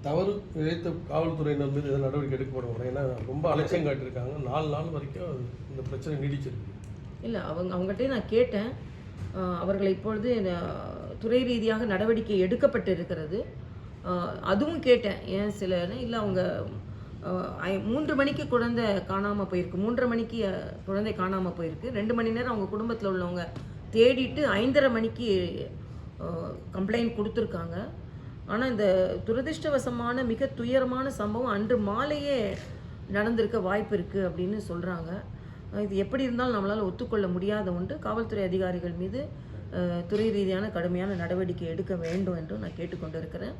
தவறு இழைத்த காவல்துறையினர் மீது எதாவது நடவடிக்கை எடுக்கப்படும்? ஏன்னா ரொம்ப அலட்சியம் காட்டியிருக்காங்க. 4 நாள் வரைக்கும் இந்த பிரச்சனை நீடிச்சிருக்கு. இல்லை, அவங்ககிட்டே நான் கேட்டேன். அவர்களை இப்பொழுது துறை ரீதியாக நடவடிக்கை எடுக்கப்பட்டு இருக்கிறது. அதுவும் கேட்டேன், ஏன் இல்லை அவங்க 3 மணிக்கு குழந்தை காணாமல் போயிருக்கு, 3:30 மணிக்கு குழந்தை காணாமல் போயிருக்கு. 2 மணி நேரம் அவங்க குடும்பத்தில் உள்ளவங்க தேடிட்டு 5:30 மணிக்கு கம்ப்ளைண்ட் கொடுத்துருக்காங்க. ஆனால் இந்த துரதிர்ஷ்டவசமான மிக துயரமான சம்பவம் அன்று மாலையே நடந்திருக்க வாய்ப்பு இருக்குது அப்படின்னு சொல்கிறாங்க. இது எப்படி இருந்தாலும் நம்மளால் ஒத்துக்கொள்ள முடியாத ஒன்று. காவல்துறை அதிகாரிகள் மீது துறை ரீதியான கடுமையான நடவடிக்கை எடுக்க வேண்டும் என்று நான் கேட்டுக்கொண்டு இருக்கிறேன்.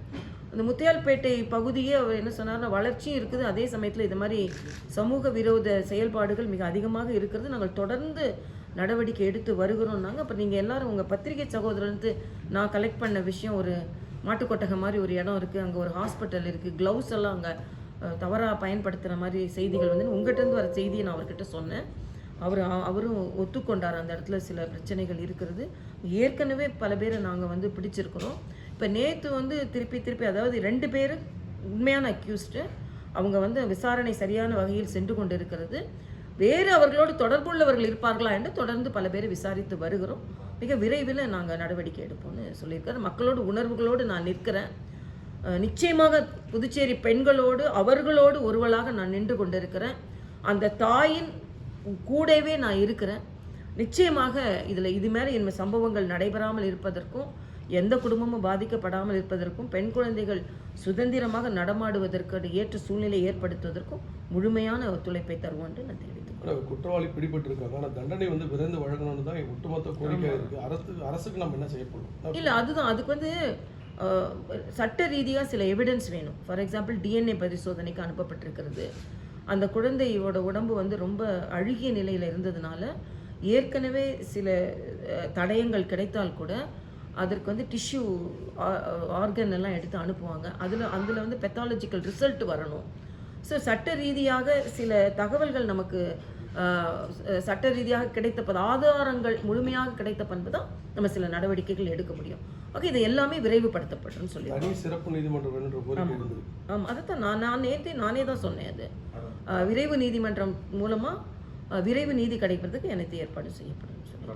அந்த முத்தியால்பேட்டை பகுதியே அவர் என்ன சொன்னார்னா, வளர்ச்சியும் இருக்குது, அதே சமயத்தில் இது மாதிரி சமூக விரோத செயல்பாடுகள் மிக அதிகமாக இருக்கிறது, நாங்கள் தொடர்ந்து நடவடிக்கை எடுத்து வருகிறோம்னாங்க. அப்போ நீங்கள் எல்லோரும் உங்கள் பத்திரிகை சகோதரன்ட்டு நான் கலெக்ட் பண்ண விஷயம், ஒரு மாட்டுக்கொட்டகை மாதிரி ஒரு இடம் இருக்குது, அங்கே ஒரு ஹாஸ்பிட்டல் இருக்குது, க்ளவுஸ் எல்லாம் அங்கே தவறாக பயன்படுத்துகிற மாதிரி செய்திகள் வந்து உங்கள்கிட்டருந்து வர செய்தியை நான் அவர்கிட்ட சொன்னேன். அவரும் ஒத்துக்கொண்டார், அந்த இடத்துல சில பிரச்சனைகள் இருக்கிறது. ஏற்கனவே பல பேரை நாங்கள் வந்து பிடிச்சிருக்கிறோம். இப்போ நேற்று வந்து திருப்பி அதாவது 2 பேர் உண்மையான அக்யூஸ்டு, அவங்க வந்து விசாரணை சரியான வகையில் சென்று கொண்டு இருக்கிறது. வேறு அவர்களோடு தொடர்புள்ளவர்கள் இருப்பார்களா என்று தொடர்ந்து பல பேரை விசாரித்து வருகிறோம். மிக விரைவில் நாங்கள் நடவடிக்கை எடுப்போம்னு சொல்லியிருக்காரு. மக்களோடு உணர்வுகளோடு நான் நிற்கிறேன். நிச்சயமாக புதுச்சேரி பெண்களோடு அவர்களோடு ஒருவளாக நான் நின்று கொண்டிருக்கிறேன். அந்த தாயின் கூடவே நான் இருக்கிறேன். நிச்சயமாக இதில் இது மேலே இந்த சம்பவங்கள் நடைபெறாமல் இருப்பதற்கும், எந்த குடும்பமும் பாதிக்கப்படாமல் இருப்பதற்கும், பெண் குழந்தைகள் சுதந்திரமாக நடமாடுவதற்கு ஏற்ற சூழ்நிலை ஏற்படுத்துவதற்கும் முழுமையான ஒத்துழைப்பை தருவோம் என்று நான் தெரிவித்தேன். குற்றவாளி பிடிபட்டிருக்காங்க, ஆனால் தண்டனை வந்து விரைந்து வழங்கணும்னு தான் ஒட்டுமொத்த கோரிக்கை இருக்குது. அரசுக்கு நம்ம என்ன செய்யப்படும்? இல்லை, அதுதான், அதுக்கு வந்து சட்ட ரீதியாக சில எவிடன்ஸ் வேணும். ஃபார் எக்ஸாம்பிள் டிஎன்ஏ பரிசோதனைக்கு அனுப்பப்பட்டிருக்கிறது. அந்த குழந்தையோட உடம்பு வந்து ரொம்ப அழுகிய நிலையில் இருந்ததுனால ஏற்கனவே சில தடயங்கள் கிடைத்தால் கூட அதற்கு வந்து டிஷ்யூ ஆர்கன் எல்லாம் எடுத்து அனுப்புவாங்க. அதில் வந்து பெத்தாலஜிக்கல் ரிசல்ட் வரணும். ஸோ சட்ட ரீதியாக சில தகவல்கள் நமக்கு சட்ட ரீதியாக கிடைத்த ஆதாரங்கள் முழுமையாக கிடைத்த பண்பு தான் நம்ம சில நடவடிக்கைகள் எடுக்க முடியும். ஓகே, இது எல்லாமே விரைவுபடுத்தப்பட்டுன்னு சொல்லி சிறப்பு நீதிமன்றம். ஆமாம், அதைத்தான் நானே தான் சொன்னேன். அது விரைவு நீதிமன்றம் மூலமாக விரைவு நீதி கிடைப்பதற்கு எனக்கு ஏற்பாடு செய்யப்படும்.